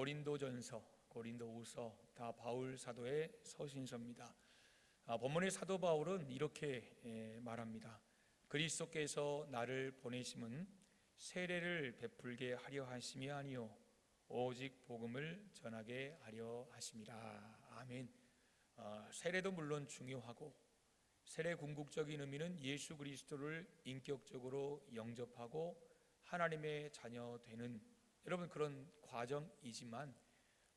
고린도전서, 고린도후서 다 바울 사도의 서신서입니다. 본문의 사도 바울은 이렇게 말합니다. 그리스도께서 나를 보내심은 세례를 베풀게 하려 하심이 아니요 오직 복음을 전하게 하려 하심이라. 아멘. 세례도 물론 중요하고, 세례 궁극적인 의미는 예수 그리스도를 인격적으로 영접하고 하나님의 자녀 되는 여러분 그런 과정이지만,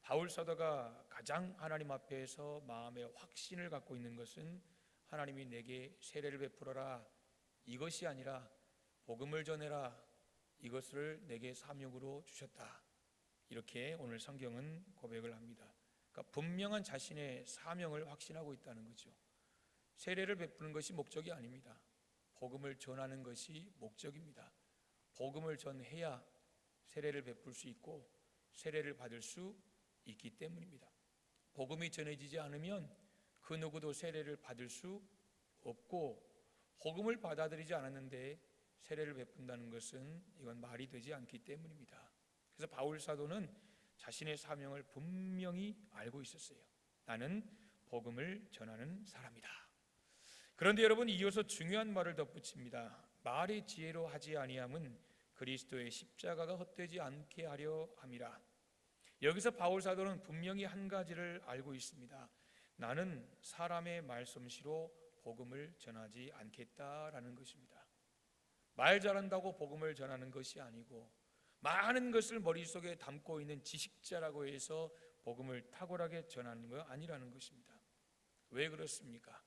바울 사도가 가장 하나님 앞에서 마음의 확신을 갖고 있는 것은 하나님이 내게 세례를 베풀어라 이것이 아니라 복음을 전해라 이것을 내게 사명으로 주셨다. 이렇게 오늘 성경은 고백을 합니다. 그러니까 분명한 자신의 사명을 확신하고 있다는 거죠. 세례를 베푸는 것이 목적이 아닙니다. 복음을 전하는 것이 목적입니다. 복음을 전해야 세례를 베풀 수 있고 세례를 받을 수 있기 때문입니다. 복음이 전해지지 않으면 그 누구도 세례를 받을 수 없고, 복음을 받아들이지 않았는데 세례를 베푼다는 것은 이건 말이 되지 않기 때문입니다. 그래서 바울 사도는 자신의 사명을 분명히 알고 있었어요. 나는 복음을 전하는 사람이다. 그런데 여러분, 이어서 중요한 말을 덧붙입니다. 말의 지혜로 하지 아니함은 그리스도의 십자가가 헛되지 않게 하려 함이라. 여기서 바울 사도는 분명히 한 가지를 알고 있습니다. 나는 사람의 말솜씨로 복음을 전하지 않겠다라는 것입니다. 말 잘한다고 복음을 전하는 것이 아니고, 많은 것을 머릿속에 담고 있는 지식자라고 해서 복음을 탁월하게 전하는 거 아니라는 것입니다. 왜 그렇습니까?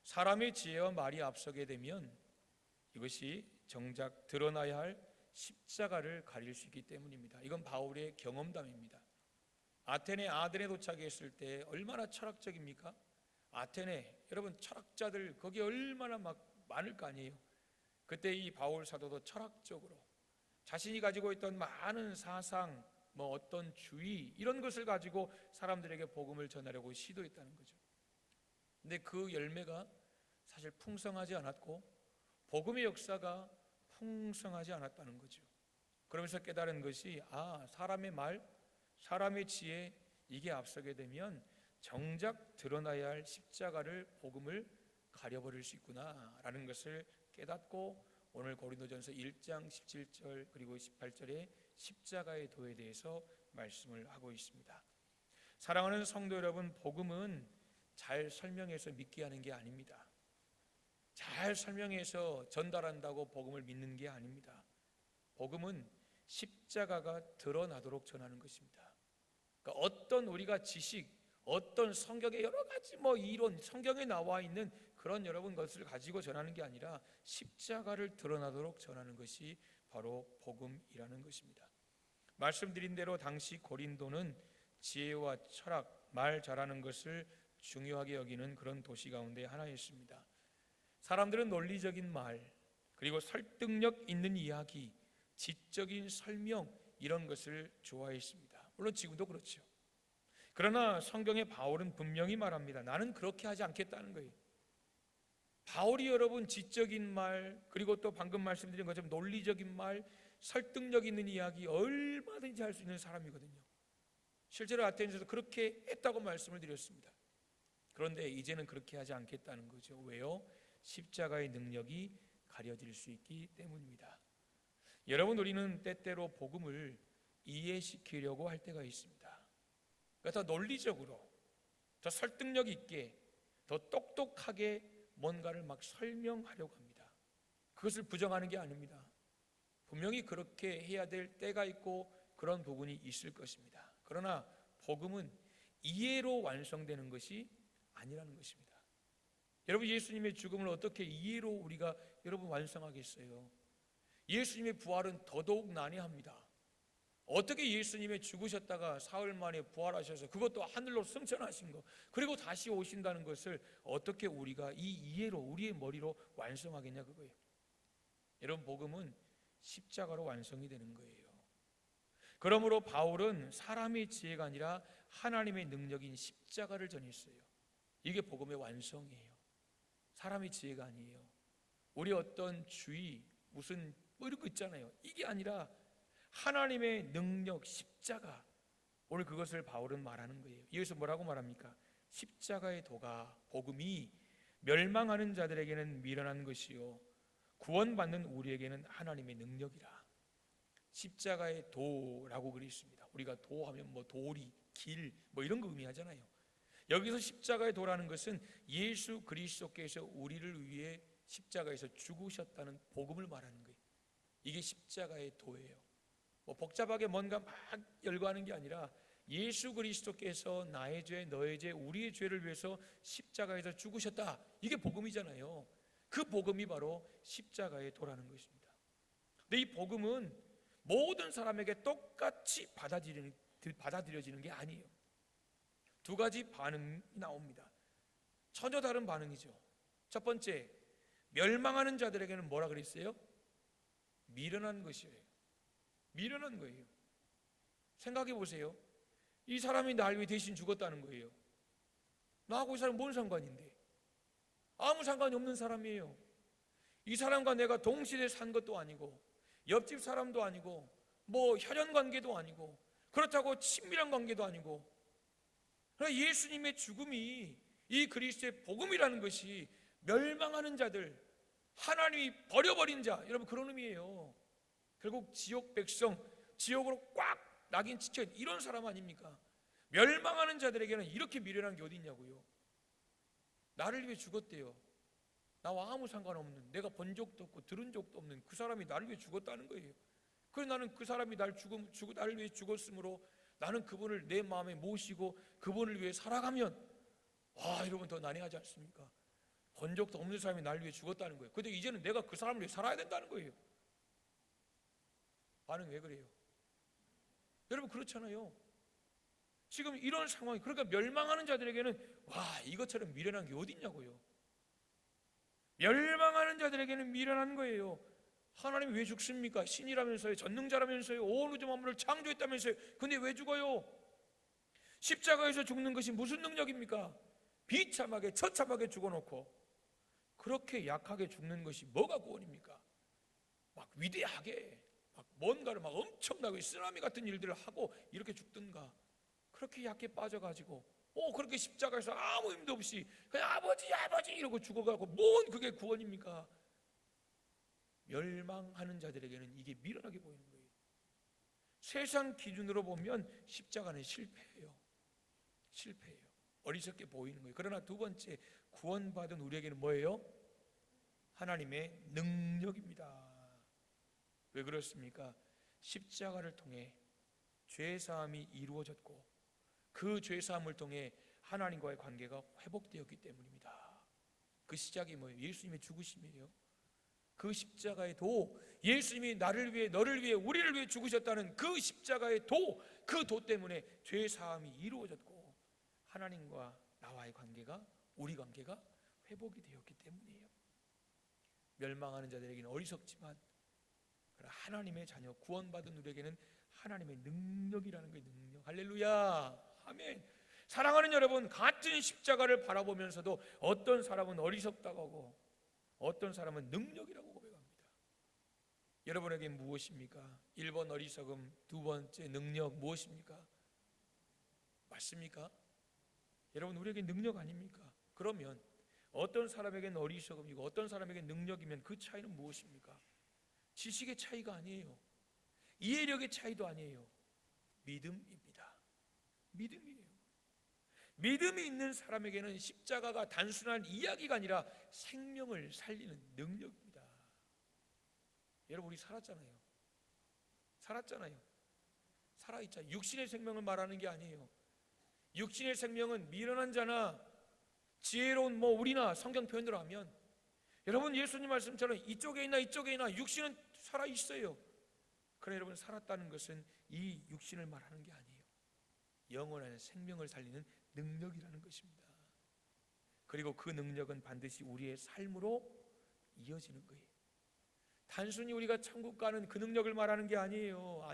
사람의 지혜와 말이 앞서게 되면 이것이 정작 드러나야 할 십자가를 가릴 수 있기 때문입니다. 이건 바울의 경험담입니다. 아테네 아덴에 도착했을 때 얼마나 철학적입니까? 아테네, 여러분 철학자들 거기 얼마나 많을 거 아니에요. 그때 이 바울 사도도 철학적으로 자신이 가지고 있던 많은 사상, 어떤 주의 이런 것을 가지고 사람들에게 복음을 전하려고 시도했다는 거죠. 근데 그 열매가 사실 풍성하지 않았고 복음의 역사가 풍성하지 않았다는 거죠. 그러면서 깨달은 것이 사람의 말, 사람의 지혜 이게 앞서게 되면 정작 드러나야 할 십자가를, 복음을 가려버릴 수 있구나라는 것을 깨닫고 오늘 고린도전서 1장 17절 그리고 18절에 십자가의 도에 대해서 말씀을 하고 있습니다. 사랑하는 성도 여러분, 복음은 잘 설명해서 믿게 하는 게 아닙니다. 잘 설명해서 전달한다고 복음을 믿는 게 아닙니다. 복음은 십자가가 드러나도록 전하는 것입니다. 그러니까 어떤 우리가 지식, 어떤 성경의 여러 가지 이론, 성경에 나와 있는 그런 여러분 것을 가지고 전하는 게 아니라 십자가를 드러나도록 전하는 것이 바로 복음이라는 것입니다. 말씀드린 대로 당시 고린도는 지혜와 철학, 말 잘하는 것을 중요하게 여기는 그런 도시 가운데 하나였습니다. 사람들은 논리적인 말, 그리고 설득력 있는 이야기, 지적인 설명 이런 것을 좋아했습니다. 물론 지금도 그렇죠. 그러나 성경의 바울은 분명히 말합니다. 나는 그렇게 하지 않겠다는 거예요. 바울이 여러분 지적인 말, 그리고 또 방금 말씀드린 것처럼 논리적인 말, 설득력 있는 이야기 얼마든지 할 수 있는 사람이거든요. 실제로 아테네에서 그렇게 했다고 말씀을 드렸습니다. 그런데 이제는 그렇게 하지 않겠다는 거죠. 왜요? 십자가의 능력이 가려질 수 있기 때문입니다. 여러분, 우리는 때때로 복음을 이해시키려고 할 때가 있습니다. 그러니까 더 논리적으로, 더 설득력 있게, 더 똑똑하게 뭔가를 설명하려고 합니다. 그것을 부정하는 게 아닙니다. 분명히 그렇게 해야 될 때가 있고 그런 부분이 있을 것입니다. 그러나 복음은 이해로 완성되는 것이 아니라는 것입니다. 여러분, 예수님의 죽음을 어떻게 이해로 우리가 여러분 완성하겠어요? 예수님의 부활은 더더욱 난해합니다. 어떻게 예수님의 죽으셨다가 사흘 만에 부활하셔서 그것도 하늘로 승천하신 거, 그리고 다시 오신다는 것을 어떻게 우리가 이 이해로, 우리의 머리로 완성하겠냐 그거예요. 여러분, 복음은 십자가로 완성이 되는 거예요. 그러므로 바울은 사람의 지혜가 아니라 하나님의 능력인 십자가를 전했어요. 이게 복음의 완성이에요. 사람의 지혜가 아니에요. 우리 어떤 주의, 무슨 이런 거 있잖아요. 이게 아니라 하나님의 능력, 십자가, 오늘 그것을 바울은 말하는 거예요. 여기서 뭐라고 말합니까? 십자가의 도가, 복음이 멸망하는 자들에게는 미련한 것이요 구원받는 우리에게는 하나님의 능력이라. 십자가의 도라고 그랬습니다. 우리가 도하면 뭐 도리, 길 뭐 이런 거 의미하잖아요. 여기서 십자가의 도라는 것은 예수 그리스도께서 우리를 위해 십자가에서 죽으셨다는 복음을 말하는 거예요. 이게 십자가의 도예요. 뭐 복잡하게 뭔가 막 열거하는 게 아니라 예수 그리스도께서 나의 죄, 너의 죄, 우리의 죄를 위해서 십자가에서 죽으셨다. 이게 복음이잖아요. 그 복음이 바로 십자가의 도라는 것입니다. 근데 이 복음은 모든 사람에게 똑같이 받아들여지는 게 아니에요. 두 가지 반응이 나옵니다. 전혀 다른 반응이죠. 첫 번째, 멸망하는 자들에게는 뭐라 그랬어요? 미련한 것이에요. 미련한 거예요. 생각해 보세요. 이 사람이 날 위해 대신 죽었다는 거예요. 나하고 이 사람 뭔 상관인데? 아무 상관이 없는 사람이에요. 이 사람과 내가 동시대에 산 것도 아니고 옆집 사람도 아니고 뭐 혈연 관계도 아니고 그렇다고 친밀한 관계도 아니고, 그러나 예수님의 죽음이, 이 그리스도의 복음이라는 것이 멸망하는 자들, 하나님이 버려버린 자, 여러분 그런 의미예요. 결국 지옥 백성, 지옥으로 꽉 낙인 찍혀 이런 사람 아닙니까? 멸망하는 자들에게는 이렇게 미련한 게 어디 있냐고요. 나를 위해 죽었대요. 나와 아무 상관없는, 내가 본 적도 없고 들은 적도 없는 그 사람이 나를 위해 죽었다는 거예요. 그래서 나는 그 사람이 나를 위해 죽었으므로 나는 그분을 내 마음에 모시고 그분을 위해 살아가면, 여러분 더 난해하지 않습니까? 본 적도 없는 사람이 나를 위해 죽었다는 거예요. 근데 이제는 내가 그 사람을 위해 살아야 된다는 거예요. 반응 왜 그래요? 여러분 그렇잖아요. 지금 이런 상황이, 그러니까 멸망하는 자들에게는 이것처럼 미련한 게 어디 있냐고요. 멸망하는 자들에게는 미련한 거예요. 하나님이 왜 죽습니까? 신이라면서요, 전능자라면서요, 온 우주 만물을 창조했다면서요. 근데 왜 죽어요? 십자가에서 죽는 것이 무슨 능력입니까? 비참하게 처참하게 죽어놓고 그렇게 약하게 죽는 것이 뭐가 구원입니까? 막 위대하게 막 뭔가를 막 엄청나게 쓰나미 같은 일들을 하고 이렇게 죽든가, 그렇게 약해 빠져가지고 그렇게 십자가에서 아무 힘도 없이 그냥 아버지 이러고 죽어가고 뭔 그게 구원입니까? 멸망하는 자들에게는 이게 미련하게 보이는 거예요. 세상 기준으로 보면 십자가는 실패예요. 어리석게 보이는 거예요. 그러나 두 번째, 구원받은 우리에게는 뭐예요? 하나님의 능력입니다. 왜 그렇습니까? 십자가를 통해 죄사함이 이루어졌고 그 죄사함을 통해 하나님과의 관계가 회복되었기 때문입니다. 그 시작이 뭐예요? 예수님의 죽으심이에요. 그 십자가의 도, 예수님이 나를 위해, 너를 위해, 우리를 위해 죽으셨다는 그 십자가의 도, 그 도 때문에 죄사함이 이루어졌고 하나님과 나와의 관계가, 우리 관계가 회복이 되었기 때문이에요. 멸망하는 자들에게는 어리석지만 하나님의 자녀, 구원받은 우리에게는 하나님의 능력이라는 거예요. 능력. 할렐루야. 아멘. 사랑하는 여러분, 같은 십자가를 바라보면서도 어떤 사람은 어리석다고 하고 어떤 사람은 능력이라고 고백합니다. 여러분에게 무엇입니까? 1번 어리석음, 두 번째 능력 무엇입니까? 맞습니까? 여러분, 우리에게 능력 아닙니까? 그러면 어떤 사람에게는 어리석음이고 어떤 사람에게는 능력이면 그 차이는 무엇입니까? 지식의 차이가 아니에요. 이해력의 차이도 아니에요. 믿음입니다. 믿음이에요. 믿음이 있는 사람에게는 십자가가 단순한 이야기가 아니라 생명을 살리는 능력입니다. 여러분, 우리 살았잖아요. 살아있잖아요. 육신의 생명을 말하는 게 아니에요. 육신의 생명은 미련한 자나 지혜로운 우리나 성경 표현대로 하면, 여러분 예수님 말씀처럼 이쪽에 있나 육신은 살아있어요. 그러나 여러분, 살았다는 것은 이 육신을 말하는 게 아니에요. 영원한 생명을 살리는 능력이라는 것입니다. 그리고 그 능력은 반드시 우리의 삶으로 이어지는 거예요. 단순히 우리가 천국 가는 그 능력을 말하는 게 아니에요.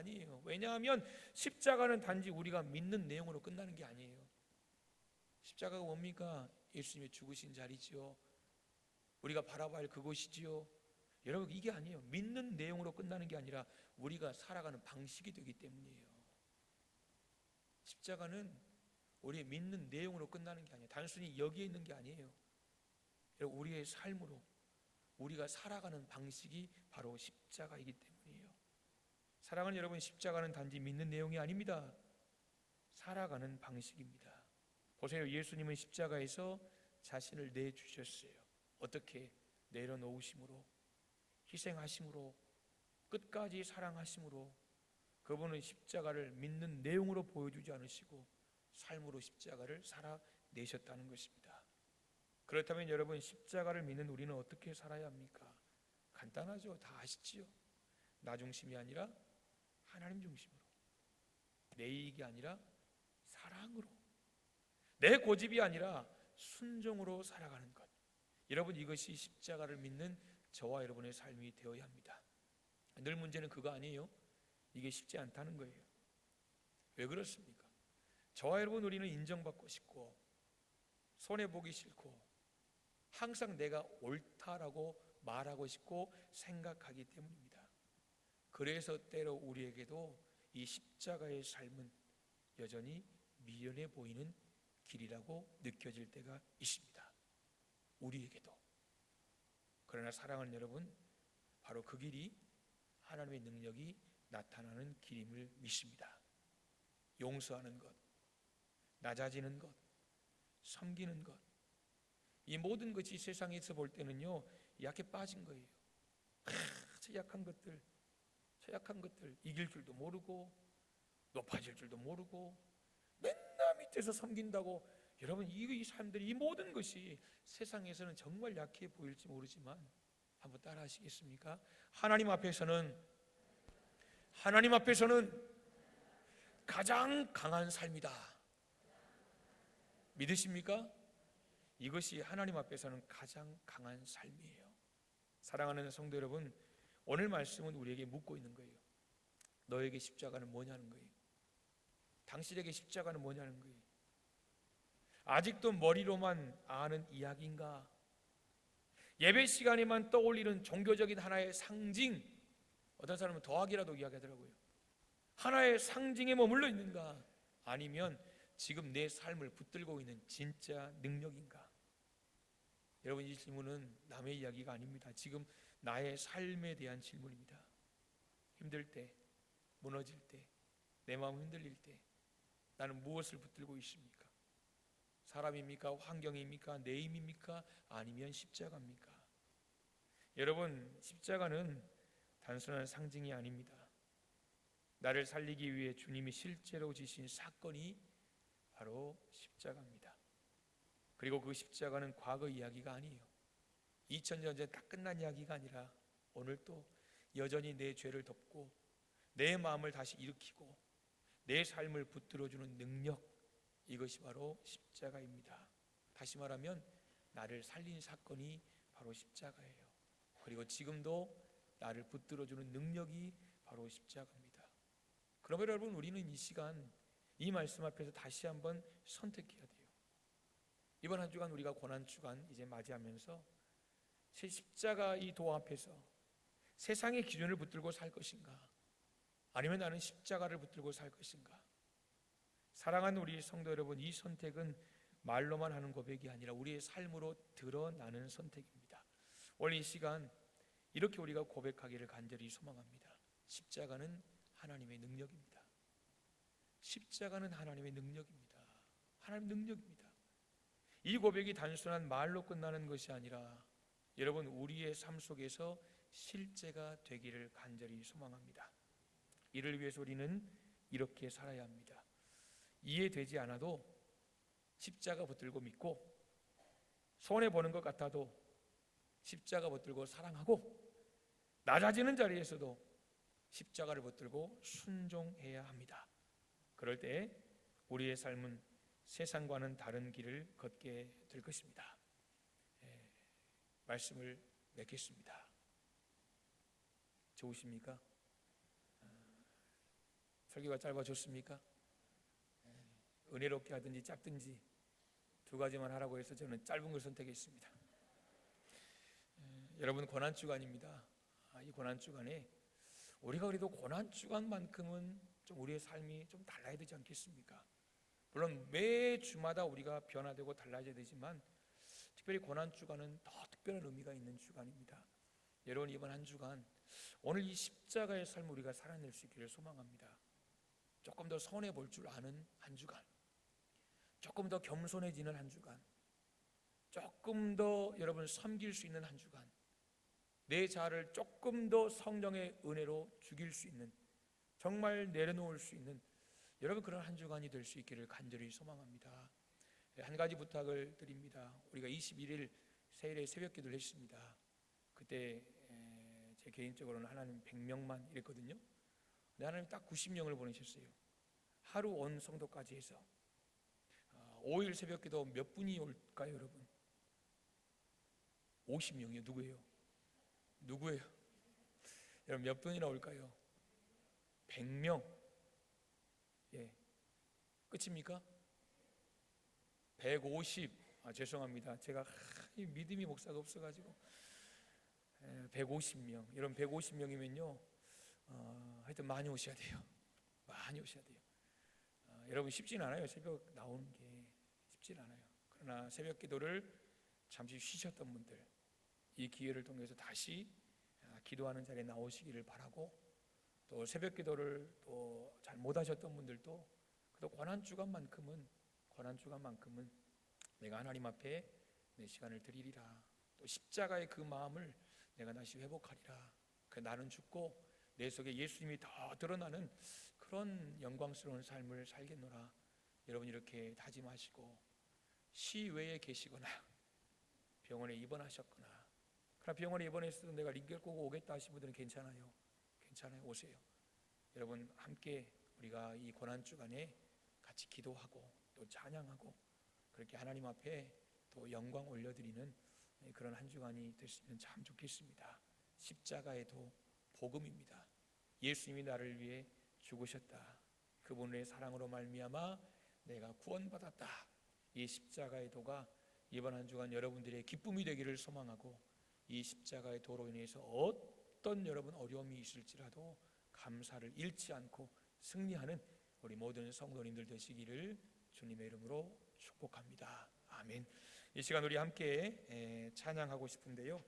왜냐하면 십자가는 단지 우리가 믿는 내용으로 끝나는 게 아니에요. 십자가가 뭡니까? 예수님의 죽으신 자리지요. 우리가 바라봐야 할 그곳이지요. 여러분, 이게 아니에요. 믿는 내용으로 끝나는 게 아니라 우리가 살아가는 방식이 되기 때문이에요. 십자가는 우리의 믿는 내용으로 끝나는 게 아니에요. 단순히 여기에 있는 게 아니에요. 여러분, 우리의 삶으로 우리가 살아가는 방식이 바로 십자가이기 때문이에요. 사랑하는 여러분, 십자가는 단지 믿는 내용이 아닙니다. 살아가는 방식입니다. 보세요. 예수님은 십자가에서 자신을 내주셨어요. 어떻게? 내려놓으심으로, 희생하심으로, 끝까지 사랑하심으로. 그분은 십자가를 믿는 내용으로 보여주지 않으시고 삶으로 십자가를 살아내셨다는 것입니다. 그렇다면 여러분, 십자가를 믿는 우리는 어떻게 살아야 합니까? 간단하죠. 다 아시지요. 나 중심이 아니라 하나님 중심으로, 내 이익이 아니라 사랑으로, 내 고집이 아니라 순종으로 살아가는 것. 여러분, 이것이 십자가를 믿는 저와 여러분의 삶이 되어야 합니다. 늘 문제는 그거 아니에요? 이게 쉽지 않다는 거예요. 왜 그렇습니까? 저와 여러분, 우리는 인정받고 싶고 손해보기 싫고 항상 내가 옳다라고 말하고 싶고 생각하기 때문입니다. 그래서 때로 우리에게도 이 십자가의 삶은 여전히 미련해 보이는 길이라고 느껴질 때가 있습니다. 우리에게도. 그러나 사랑하는 여러분, 바로 그 길이 하나님의 능력이 나타나는 길임을 믿습니다. 용서하는 것, 낮아지는 것, 섬기는 것, 이 모든 것이 세상에서 볼 때는요, 약해 빠진 거예요. 저 약한 것들 이길 줄도 모르고 높아질 줄도 모르고 맨날 밑에서 섬긴다고. 여러분, 이 사람들이, 이 모든 것이 세상에서는 정말 약해 보일지 모르지만 한번 따라 하시겠습니까? 하나님 앞에서는 가장 강한 삶이다. 믿으십니까? 이것이 하나님 앞에서는 가장 강한 삶이에요. 사랑하는 성도 여러분, 오늘 말씀은 우리에게 묻고 있는 거예요. 너에게 십자가는 뭐냐는 거예요. 당신에게 십자가는 뭐냐는 거예요. 아직도 머리로만 아는 이야기인가? 예배 시간에만 떠올리는 종교적인 하나의 상징, 어떤 사람은 더하기라도 이야기하더라고요. 하나의 상징에 머물러 있는가? 아니면 지금 내 삶을 붙들고 있는 진짜 능력인가? 여러분, 이 질문은 남의 이야기가 아닙니다. 지금 나의 삶에 대한 질문입니다. 힘들 때, 무너질 때, 내 마음 흔들릴 때 나는 무엇을 붙들고 있습니까? 사람입니까? 환경입니까? 내 힘입니까? 아니면 십자가입니까? 여러분, 십자가는 단순한 상징이 아닙니다. 나를 살리기 위해 주님이 실제로 지신 사건이 바로 십자가입니다. 그리고 그 십자가는 과거 이야기가 아니에요. 2000년 전에 다 끝난 이야기가 아니라 오늘 또 여전히 내 죄를 덮고 내 마음을 다시 일으키고 내 삶을 붙들어주는 능력, 이것이 바로 십자가입니다. 다시 말하면 나를 살린 사건이 바로 십자가예요. 그리고 지금도 나를 붙들어주는 능력이 바로 십자가입니다. 그러면 여러분, 우리는 이 시간 이 말씀 앞에서 다시 한번 선택해야 돼요. 이번 한 주간 우리가 고난주간 이제 맞이하면서 제 십자가 이 도 앞에서 세상의 기준을 붙들고 살 것인가, 아니면 나는 십자가를 붙들고 살 것인가? 사랑하는 우리 성도 여러분, 이 선택은 말로만 하는 고백이 아니라 우리의 삶으로 드러나는 선택입니다. 오늘 이 시간 이렇게 우리가 고백하기를 간절히 소망합니다. 십자가는 하나님의 능력입니다. 십자가는 하나님의 능력입니다. 하나님의 능력입니다. 이 고백이 단순한 말로 끝나는 것이 아니라 여러분, 우리의 삶 속에서 실제가 되기를 간절히 소망합니다. 이를 위해서 우리는 이렇게 살아야 합니다. 이해되지 않아도 십자가 붙들고 믿고, 손해보는 것 같아도 십자가 붙들고 사랑하고, 낮아지는 자리에서도 십자가를 붙들고 순종해야 합니다. 그럴 때 우리의 삶은 세상과는 다른 길을 걷게 될 것입니다. 말씀을 맺겠습니다. 좋으십니까? 설교가 짧아졌습니까? 은혜롭게 하든지 짧든지 두 가지만 하라고 해서 저는 짧은 걸 선택했습니다. 여러분, 고난주간입니다. 이 고난주간에 우리가 그래도 고난주간만큼은 좀 우리의 삶이 좀 달라야 되지 않겠습니까? 물론 매 주마다 우리가 변화되고 달라져야 되지만 특별히 고난주간은 더 특별한 의미가 있는 주간입니다. 여러분, 이번 한 주간 오늘 이 십자가의 삶을 우리가 살아낼 수 있기를 소망합니다. 조금 더 선해 볼 줄 아는 한 주간, 조금 더 겸손해지는 한 주간, 조금 더 여러분 섬길 수 있는 한 주간, 내 자아를 조금 더 성령의 은혜로 죽일 수 있는, 정말 내려놓을 수 있는 여러분 그런 한 주간이 될 수 있기를 간절히 소망합니다. 한 가지 부탁을 드립니다. 우리가 21일 세일에 새벽 기도를 했습니다. 그때 제 개인적으로는 하나님 100명만 이랬거든요. 근데 하나님 딱 90명을 보내셨어요. 하루 온 성도까지 해서 5일 새벽 기도 몇 분이 올까요, 여러분? 50명이요. 누구예요? 여러분 몇 분이나 올까요? 100명. 예, 끝입니까? 150. 죄송합니다. 제가 믿음이 목사가 없어가지고 150명. 여러분 150명이면요 하여튼 많이 오셔야 돼요. 많이 오셔야 돼요. 여러분 쉽진 않아요. 새벽 나오는 게 쉽진 않아요. 그러나 새벽 기도를 잠시 쉬셨던 분들, 이 기회를 통해서 다시 기도하는 자리에 나오시기를 바라고, 또 새벽 기도를 또 잘 못하셨던 분들도 그래도 고난주간만큼은 내가 하나님 앞에 내 시간을 드리리라, 또 십자가의 그 마음을 내가 다시 회복하리라. 나는 죽고 내 속에 예수님이 더 드러나는 그런 영광스러운 삶을 살겠노라. 여러분 이렇게 다짐하시고, 시외에 계시거나 병원에 입원하셨거나, 그러나 병원에 입원했어도 내가 링겔 꼬고 오겠다 하신 분들은 괜찮아요. 오세요. 여러분 함께 우리가 이 고난주간에 같이 기도하고 또 찬양하고 그렇게 하나님 앞에 또 영광 올려드리는 그런 한 주간이 됐으면 참 좋겠습니다. 십자가의 도 복음입니다. 예수님이 나를 위해 죽으셨다. 그분의 사랑으로 말미암아 내가 구원받았다. 이 십자가의 도가 이번 한 주간 여러분들의 기쁨이 되기를 소망하고, 이 십자가의 도로 인해서 어떤 여러분 어려움이 있을지라도 감사를 잃지 않고 승리하는 우리 모든 성도님들 되시기를 주님의 이름으로 축복합니다. 아멘. 이 시간 우리 함께 찬양하고 싶은데요.